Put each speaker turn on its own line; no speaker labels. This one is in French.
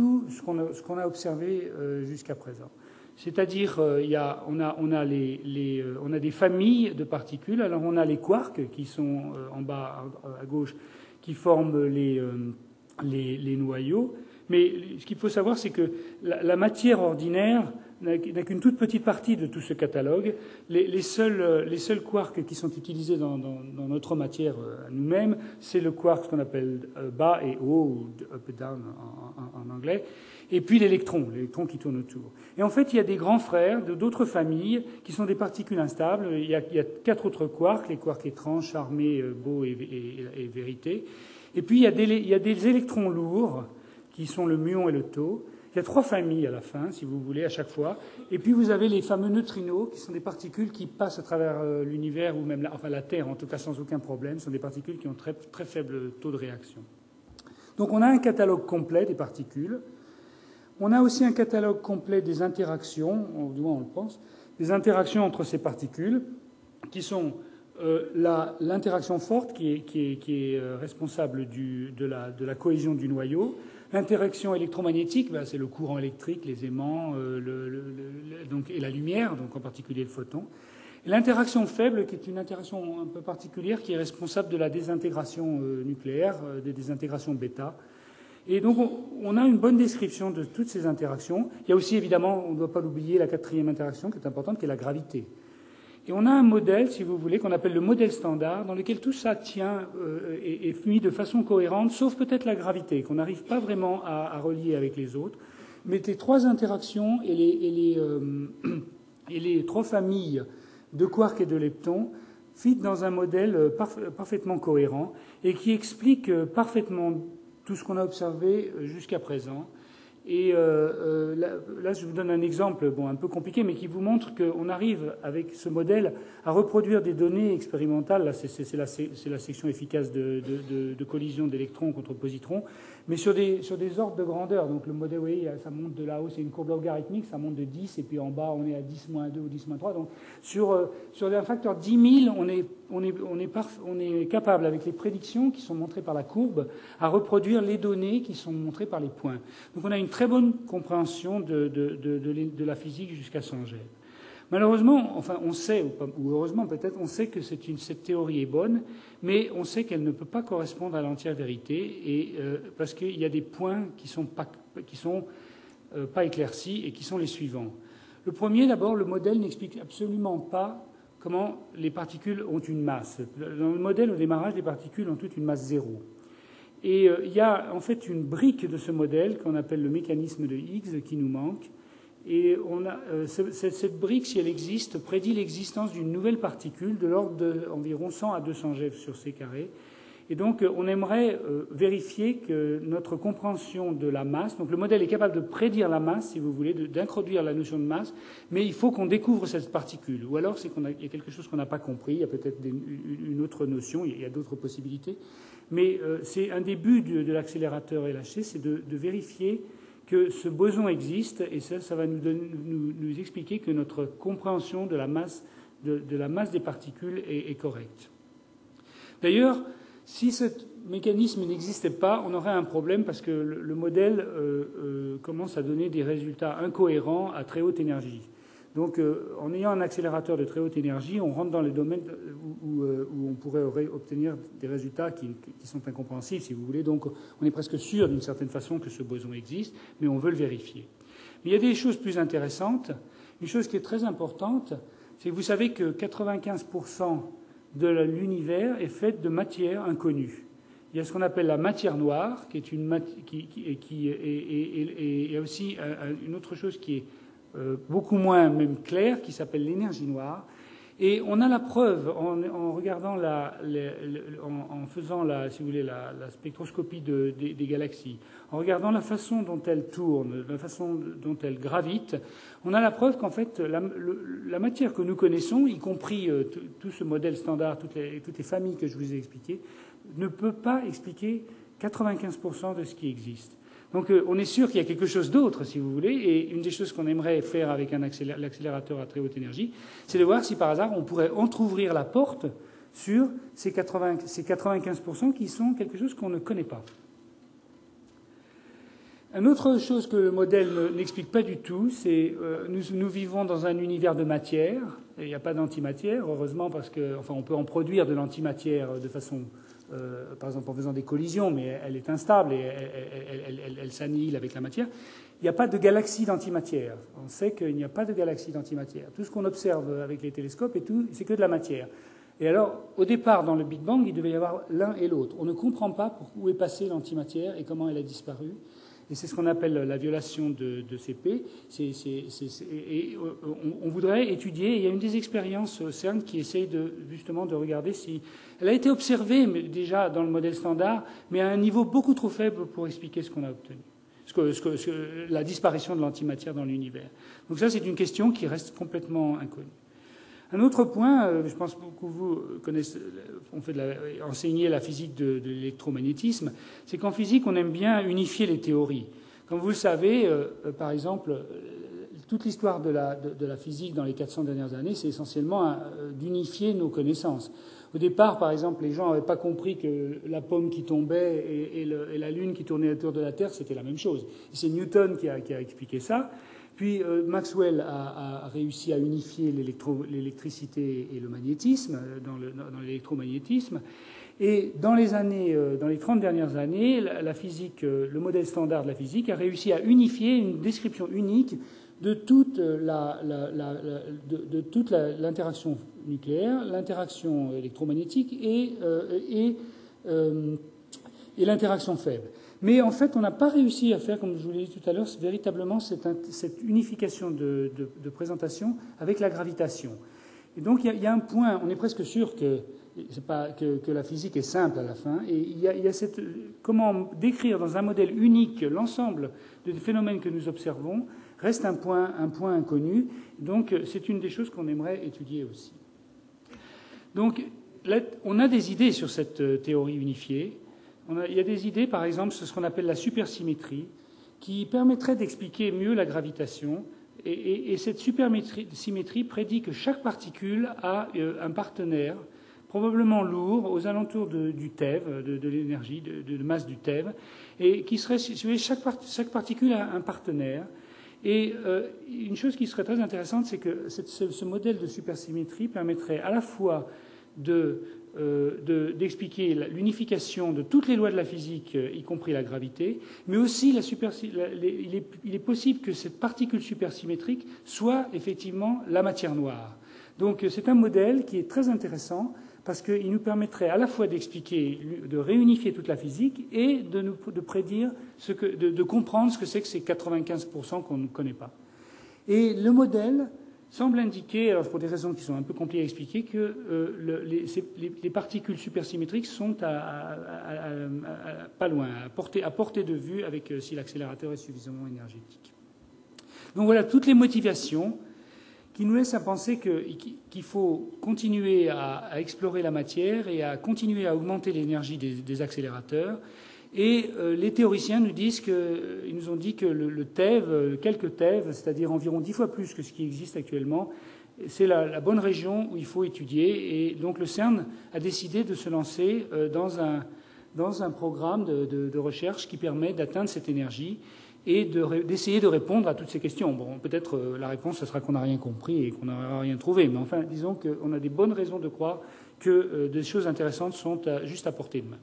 tout ce qu'on a observé jusqu'à présent. C'est-à-dire, on a des familles de particules. Alors, on a les quarks qui sont en bas à gauche, qui forment les noyaux. Mais ce qu'il faut savoir, c'est que la matière ordinaire n'a qu'une toute petite partie de tout ce catalogue. Les seuls quarks qui sont utilisés dans notre matière à nous-mêmes, c'est le quark qu'on appelle bas et haut, ou up et down en anglais, et puis l'électron qui tourne autour. Et en fait, il y a des grands frères d'autres familles qui sont des particules instables. Il y a 4 autres quarks, les quarks étranges, charmés, beaux et vérité. Et puis, il y a des électrons lourds, qui sont le muon et le tau. Il y a 3 familles à la fin, si vous voulez, à chaque fois. Et puis vous avez les fameux neutrinos, qui sont des particules qui passent à travers l'univers, ou même la Terre, en tout cas sans aucun problème. Ce sont des particules qui ont très, très faible taux de réaction. Donc on a un catalogue complet des particules. On a aussi un catalogue complet des interactions, du moins on le pense, des interactions entre ces particules, qui sont l'interaction forte, qui est responsable de la cohésion du noyau. L'interaction électromagnétique, c'est le courant électrique, les aimants, et la lumière, donc en particulier le photon. Et l'interaction faible, qui est une interaction un peu particulière, qui est responsable de la désintégration nucléaire, des désintégrations bêta. Et donc on a une bonne description de toutes ces interactions. Il y a aussi, évidemment, on ne doit pas l'oublier, la 4e interaction qui est importante, qui est la gravité. Et on a un modèle, si vous voulez, qu'on appelle le modèle standard, dans lequel tout ça tient et est mis de façon cohérente, sauf peut-être la gravité, qu'on n'arrive pas vraiment à relier avec les autres. Mais les 3 interactions et les 3 familles de quarks et de leptons fit dans un modèle parfaitement cohérent et qui explique parfaitement tout ce qu'on a observé jusqu'à présent. Et là, je vous donne un exemple un peu compliqué, mais qui vous montre qu'on arrive, avec ce modèle, à reproduire des données expérimentales. Là, c'est la section efficace de collision d'électrons contre positrons, mais sur des ordres de grandeur. Donc le modèle, vous voyez, ça monte de là-haut, c'est une courbe logarithmique, ça monte de 10, et puis en bas, on est à 10-2 ou 10-3. Donc sur un facteur 10 000, on est capable, avec les prédictions qui sont montrées par la courbe, à reproduire les données qui sont montrées par les points. Donc on a une très bonne compréhension de la physique jusqu'à Sanger. Malheureusement, enfin on sait, ou heureusement peut-être, on sait que cette théorie est bonne, mais on sait qu'elle ne peut pas correspondre à l'entière vérité, parce qu'il y a des points qui sont pas éclaircis et qui sont les suivants. Le premier, d'abord, le modèle n'explique absolument pas comment les particules ont une masse. Dans le modèle, au démarrage, les particules ont toutes une masse zéro. Et il y a en fait une brique de ce modèle qu'on appelle le mécanisme de Higgs qui nous manque. Et cette brique, si elle existe, prédit l'existence d'une nouvelle particule de l'ordre d'environ 100 à 200 GeV sur C carré. Et donc, on aimerait vérifier que notre compréhension de la masse, donc le modèle est capable de prédire la masse, si vous voulez, d'introduire la notion de masse, mais il faut qu'on découvre cette particule. Ou alors, il y a quelque chose qu'on n'a pas compris, il y a peut-être une autre notion, il y a d'autres possibilités. Mais c'est un des buts de l'accélérateur LHC, c'est de vérifier que ce boson existe, et ça va nous expliquer que notre compréhension de la masse des particules est correcte. D'ailleurs, si ce mécanisme n'existait pas, on aurait un problème parce que le modèle commence à donner des résultats incohérents à très haute énergie. Donc, en ayant un accélérateur de très haute énergie, on rentre dans les domaines où on pourrait obtenir des résultats qui sont incompréhensibles, si vous voulez. Donc, on est presque sûr, d'une certaine façon, que ce boson existe, mais on veut le vérifier. Mais il y a des choses plus intéressantes. Une chose qui est très importante, c'est que vous savez que 95% de l'univers est faite de matière inconnue. Il y a ce qu'on appelle la matière noire, qui est il y a aussi une autre chose qui est beaucoup moins même claire, qui s'appelle l'énergie noire. Et on a la preuve en regardant en faisant si vous voulez, la spectroscopie des galaxies, en regardant la façon dont elles tournent, la façon dont elles gravitent, on a la preuve qu'en fait la matière que nous connaissons, y compris tout ce modèle standard, toutes les familles que je vous ai expliquées, ne peut pas expliquer 95% de ce qui existe. Donc on est sûr qu'il y a quelque chose d'autre, si vous voulez, et une des choses qu'on aimerait faire avec l'accélérateur à très haute énergie, c'est de voir si par hasard on pourrait entrouvrir la porte sur ces 95% qui sont quelque chose qu'on ne connaît pas. Une autre chose que le modèle n'explique pas du tout, c'est nous vivons dans un univers de matière, et il n'y a pas d'antimatière, heureusement, parce que, enfin, on peut en produire de l'antimatière de façon, par exemple, en faisant des collisions, mais elle est instable et elle s'annihile avec la matière. Il n'y a pas de galaxie d'antimatière. On sait qu'il n'y a pas de galaxie d'antimatière. Tout ce qu'on observe avec les télescopes et tout, c'est que de la matière. Et alors, au départ, dans le Big Bang, il devait y avoir l'un et l'autre. On ne comprend pas où est passée l'antimatière et comment elle a disparu. Et c'est ce qu'on appelle la violation de CP. Et on voudrait étudier. Il y a une des expériences au CERN qui essaye justement de regarder si elle a été observée déjà dans le modèle standard, mais à un niveau beaucoup trop faible pour expliquer ce qu'on a obtenu, la disparition de l'antimatière dans l'univers. Donc ça, c'est une question qui reste complètement inconnue. Un autre point, je pense que beaucoup de vous connaissez, enseigné la physique de l'électromagnétisme, c'est qu'en physique, on aime bien unifier les théories. Comme vous le savez, par exemple, toute l'histoire de la physique dans les 400 dernières années, c'est essentiellement d'unifier nos connaissances. Au départ, par exemple, les gens n'avaient pas compris que la pomme qui tombait et la Lune qui tournait autour de la Terre, c'était la même chose. Et c'est Newton qui a expliqué ça. Puis Maxwell a réussi à unifier l'électricité et le magnétisme dans l'électromagnétisme. Et dans les 30 dernières années, la physique, le modèle standard de la physique a réussi à unifier une description unique de toute l'interaction nucléaire, l'interaction électromagnétique et l'interaction faible. Mais en fait, on n'a pas réussi à faire, comme je vous l'ai dit tout à l'heure, véritablement cette unification de présentation avec la gravitation. Et donc, il y a un point, on est presque sûr que la physique est simple à la fin, et il y a comment décrire dans un modèle unique l'ensemble des phénomènes que nous observons reste un point inconnu. Donc, c'est une des choses qu'on aimerait étudier aussi. Donc, là, on a des idées sur cette théorie unifiée. Il y a des idées, par exemple, sur ce qu'on appelle la supersymétrie, qui permettrait d'expliquer mieux la gravitation. Et cette supersymétrie prédit que chaque particule a un partenaire, probablement lourd, aux alentours du TeV, de l'énergie, de masse du TeV, et qui serait, chaque particule a un partenaire. Et une chose qui serait très intéressante, c'est que ce modèle de supersymétrie permettrait à la fois d'expliquer l'unification de toutes les lois de la physique, y compris la gravité, mais aussi il est possible que cette particule supersymétrique soit effectivement la matière noire. Donc c'est un modèle qui est très intéressant parce qu'il nous permettrait à la fois d'expliquer, de réunifier toute la physique et de prédire, de comprendre ce que c'est que ces 95% qu'on ne connaît pas. Et le modèle semble indiquer, alors pour des raisons qui sont un peu compliquées à expliquer, que les particules supersymétriques sont pas loin, à portée de vue, si l'accélérateur est suffisamment énergétique. Donc voilà toutes les motivations qui nous laissent à penser qu'il faut continuer à explorer la matière et à continuer à augmenter l'énergie des accélérateurs. Et les théoriciens nous ont dit que le TeV, quelques TeV, c'est-à-dire environ 10 fois plus que ce qui existe actuellement, c'est la bonne région où il faut étudier. Et donc le CERN a décidé de se lancer dans un programme de recherche qui permet d'atteindre cette énergie et d'essayer de répondre à toutes ces questions. Bon, peut-être la réponse, ce sera qu'on n'a rien compris et qu'on n'aura rien trouvé. Mais enfin, disons qu'on a des bonnes raisons de croire que des choses intéressantes sont juste à portée de main.